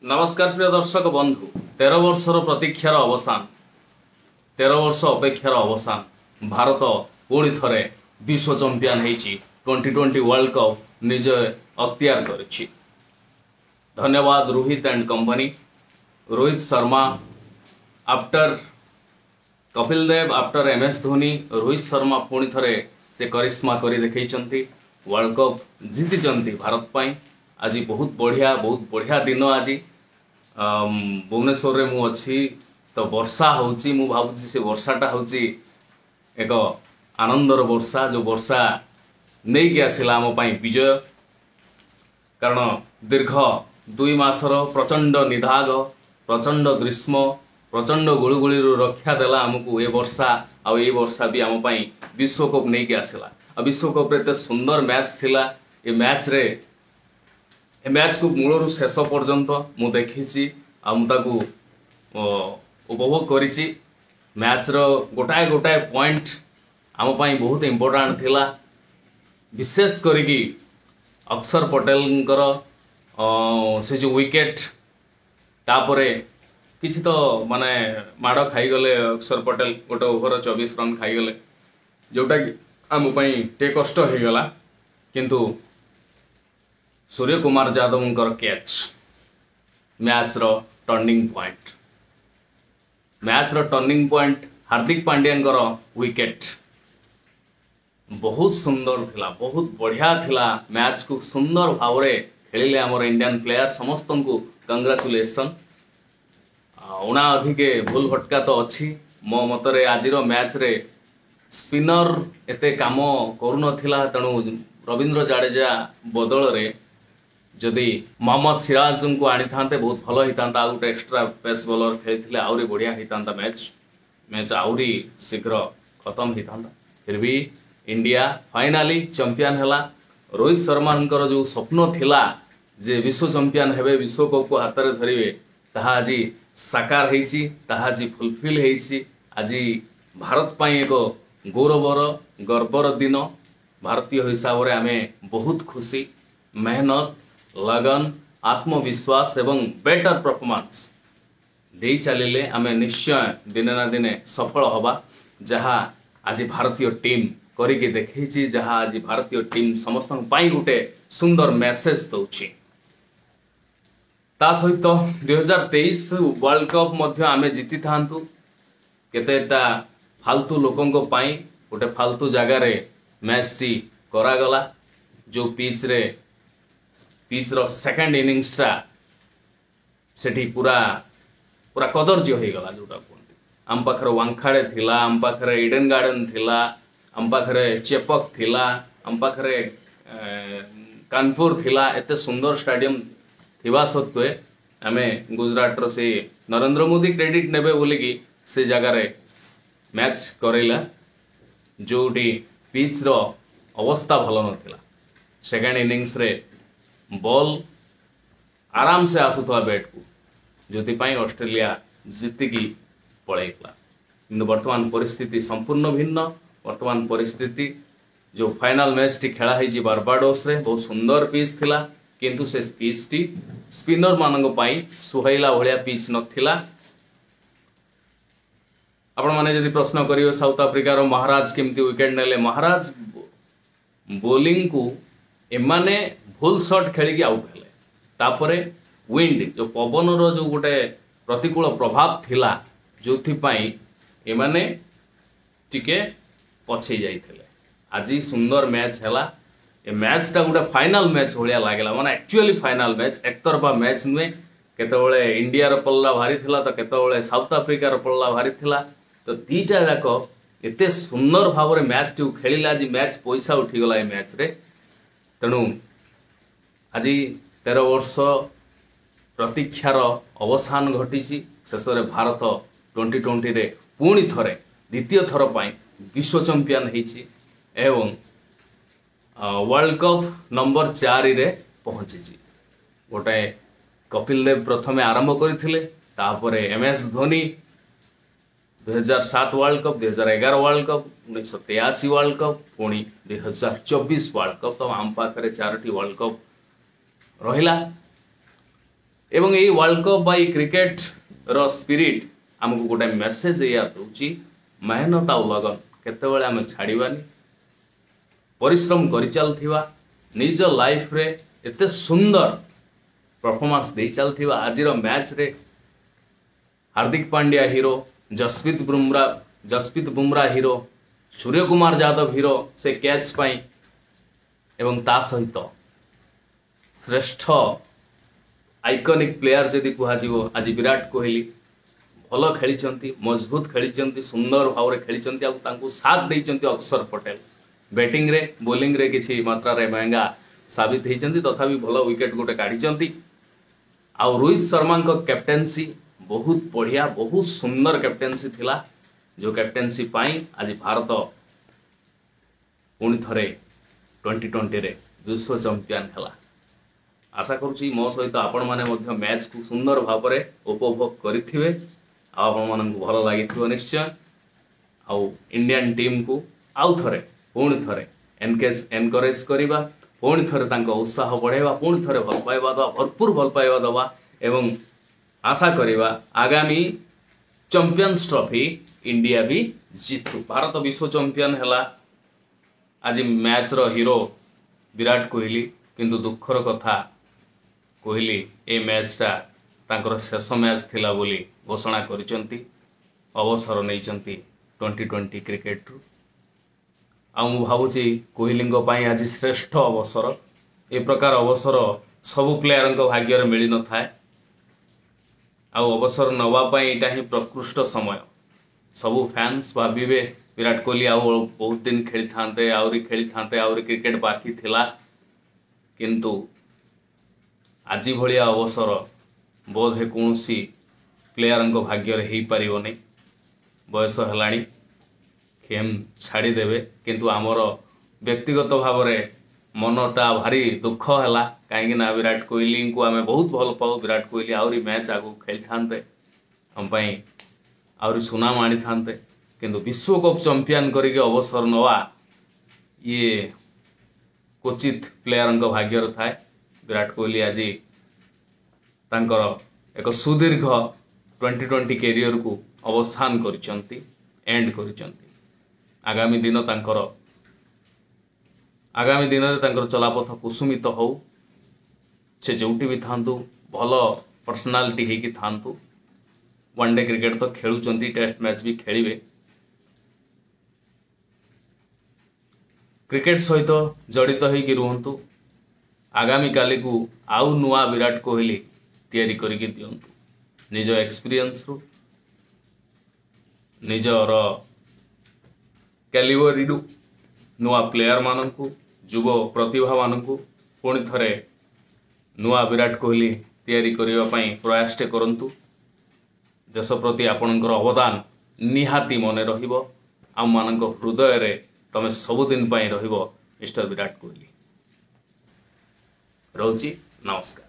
नमस्कार प्रिय दर्शक बंधु 13 वर्षर प्रतीक्षार अवसान 13 वर्ष अपेक्षार अवसान भारत पुणी थरे विश्व चैंपियन होईची 2020 वर्ल्ड कप निज अख्तियार करिछि। धन्यवाद Rohit and company. Rohit Sharma after Kapil Dev after MS Dhoni Rohit Sharma पुणी थरे से करिश्मा करी देखैचंती वर्ल्ड कप जीतिचंती भारत पाई। आज बहुत बढ़िया दिन। आज भुवनेश्वर मु अच्छी तो वर्षा होची मु भावुची से वर्षाटा होची एक आनंदर वर्षा जो वर्षा नहीं कि आसिला आम पाई विजय। कारण दीर्घ 2 मासर प्रचंड निधाग प्रचंड ग्रीष्म प्रचंड गुळुगुळी रक्षा देला आमको ये वर्षा आ ये वर्षा भी आम पाई विश्वकप नहीं कि आसिला। विश्वकप रे सुंदर मैच थिला। ये मैच रे ए मैच को मूलरू शेष पर्यंत मु देखी उपभोग करी। मैच रो गोटाए गोटाए पॉइंट आम पाई बहुत इम्पोर्टेंट थिला। विशेष करी अक्षर पटेल से जो विकेट तापरे किसी तो माने माड़ खाईगले अक्षर पटेल गोटे ओवर 24 रन खाईगले जोटा कि आम पाई टे कष्ट हो गला। किंतु सूर्य कुमार यादव कैच मैच रो turning point Hardik Pandya wicket बहुत सुंदर थिला बहुत बढ़िया थिला। मैच को सुंदर भाव रे खेलिले हमर इंडियन प्लेयर समस्त को कंग्रेचुलेशन। उना अधिके भूल भटका तो अच्छी मो मतरे आज मैच रे स्पिनर एते काम करू नथिला। तेणु रविंद्र जाडेजा बदल रे जदि मोहम्मद सिराज को आनी था बहुत भल होता। गोटे एक्स्ट्रा पेस बॉलर खेलते आहरी बढ़िया होता। मैच आहरी शीघ्र खत्म होता। फिर भी इंडिया फाइनाली चैंपियन है। रोहित शर्मा जो स्वप्न थिला जे विश्व चैंपियन हेबे विश्वकप को हाथ में धरिवे ताहा आज साकार होईची ताहा आज फुलफिल होईची। आज भारत पाई एक गौरवर गर्वर दिन। भारतीय हिसाब से आमे बहुत खुशी। मेहनत लगन आत्मविश्वास एवं बेटर परफॉर्मेंस दे चलिले आमे निश्चय दिने ना दिने सफल हवा। जहाँ आज भारतीय टीम करिके देखैछि जहाँ आज भारतीय टीम समस्त पाई गोटे सुंदर मेसेज दउछि। ता सहित 2023 वर्ल्ड कप मध्य आमे जीति थांतु केतेटा फालतू लोकंको पाई गोटे फालतू जगार मैच टी करागला। जो पिच रो सेकंड इनिंग्स सेठी पूरा पूरा कदर्य हो गला। जोटा कहते आम पाखरे वांखाड़े थिला आम पाखरे इडेन गार्डन थिला आम पाखरे चेपक थिला आम पाखरे कानपुर थिला। एते सुंदर स्टेडियम थिबा सत्वे आमे गुजरात रो से नरेंद्र मोदी क्रेडिट नेबे बोलिकी से जगार मैच करैला जोटी पिच रो अवस्था भल नथिला। सेकेंड इनिंग्स रे बॉल आराम से आसुवा बैट को जो ऑस्ट्रेलिया जीतिकी पलैला। किंतु वर्तमान परिस्थिति संपूर्ण भिन्न। वर्तमान परिस्थिति जो फाइनल मैच टी खेला है बारबाडोस रे बहुत सुंदर पिच थिला। किंतु से पिच टी स्पिनर मानक पाई सुहाइला भलिया पिच नथिला। आपण माने यदि प्रश्न करियो साउथ अफ्रिकार महाराज केमती विकेट नेले महाराज बोलिंग को एमाने भूल शॉट खेलिकी आउट हेले। तापरे विंड जो पवन रो जो गोटे प्रतिकूल प्रभाव थिला जोथि पाई एमाने टिके पछे जाइथिले। आज सुंदर मैच हैला। ए मैच टा गोटे फाइनल मैच भलिया लागला। माने एक्चुअली फाइनल मैच एक तरफा मैच नुहे। केतेबेले इंडिया रो पल्ला भारी थिला तो केतेबेले साउथ अफ्रिका रो पल्ला भारी थिला। तो दीटा जाक एते सुंदर भाव रे मैच टी खेलिला। आज मैच पैसा उठी गला ए मैच रे। तेणु आज 13 वर्ष प्रतीक्षार अवसान घटी। शेष में भारत 2020 रे पुणी थरे द्वितीय थर पाई विश्व चैंपियन होईची एवं वर्ल्ड कप नंबर 4 रे पहुंची। गोटे कपिल देव प्रथमे आरंभ करथिले तापरे MS Dhoni 2007 world cup 2011 world cup 1983 world cup पुणी 2024 वर्ल्ड कप। तो आम पाखरे 4टी वर्ल्ड कप रहिला। एवं यही वर्ल्ड कप बाई क्रिकेट रो स्पिरिट आमको गोटे मेसेज या दूची मेहनत आ लगन केतेबेले आम छाड़बानी परिश्रम कर चलथिबा निज लाइफ रे एते सुंदर परफॉर्मेंस दे चलथिबा आजिर मैच रे Hardik Pandya hero Jasprit Bumrah hero Surya Kumar Yadav hero से कैच पाई एवं ता सहित श्रेष्ठ आइकनिक प्लेयर जदि कहुव आज विराट कोहली भल खेली मजबूत खेली सुंदर भाव में खेली साथ देते अक्षर पटेल बैटिंग रे बोलिंग रे किसी मात्रा रे महंगा साबित होती तथापि भल विकेट गोटे काढ़ी आउ रोहित शर्मा कैप्टेंसी बहुत बढ़िया बहुत सुंदर कैप्टेंसी थिला जो कैप्टेंसी पाई आज भारत पुणी थरे 2020 रे विश्व चैंपियन है। आशा करुँची मो सहित आपण माने मध्य मैच को सुंदर भाव में उपभोग करिथिबे आपण माननकु भल लागिथिबो निश्चय। आउ इंडियन टीम को आउ थरे पुणी थरे एनकरेज करिबा पुणी थरे तांको उत्साह बढ़ाइबा पुणी थरे भल पाइबा दवा भरपूर भल पाइबा दवा एवं आशा करिबा आगामी चैंपियंस ट्रॉफी इंडिया भी जीतु भारत विश्व चैंपियन है। आज मैच रो हीरो विराट कोहली किंतु दुखर कथा कोहली ए मैचटा तांकर शेष मैच थिला बोली घोषणा करिसंती अवसर नैचंती 2020 क्रिकेट रु आ मु भावुची कोहली पाई आज श्रेष्ठ अवसर ए प्रकार अवसर सबु प्लेयर भाग्य मिल न थाए अवसर नवापाई इटा ही प्रकृष्ट समय सबु फैंस भावे विराट कोहली आउ बहुत दिन खेली थांते आउरी क्रिकेट बाकी थिला किंतु आज भलिया अवसर बोध है कौन सी प्लेयर भाग्य रे हो पारिबो नै बयस हेलाणी खेम छाड़ीदेवे किंतु आमर व्यक्तिगत भाव में मनटा भारी दुख है कहीं विराट कोहली को आम बहुत भल पाऊ विराट कोहली आउरी मैच आगु खेली थांते हमपाई आउरी सुनाम आनी थांते किंतु विश्वकप चैंपियन करके अवसर नवा ये क्वचित प्लेयर भाग्यर थाए विराट कोहली आज तांकर एक सुदीर्घ 2020 कैरियर को अवसान करिसंती एंड करिसंती आगामी दिन तांकर चलापथ कुसुमित हो से जोटी भी थांतु भल पर्सनालिटी होगी थांतु वनडे क्रिकेट तो खेलुचंती टेस्ट मैच भी खेलिबे क्रिकेट सहित जड़ित होगी रुहंतु आगामी काली को आउ नुआ विराट कोहली तैयारी करके दियंतु निज एक्सपीरियंस रु निजर कैलिबर नुआ प्लेयर माननकु युव प्रतिभा माननकु पुणी थरे नुआ विराट कोहली तैयारी करने प्रयास करंतु देश प्रति आपणकर अवदान निहाती मन रहिबो आम मानक हृदय रे तमे सबुदिन रहिबो मिस्टर विराट कोहली। रहुची नमस्कार।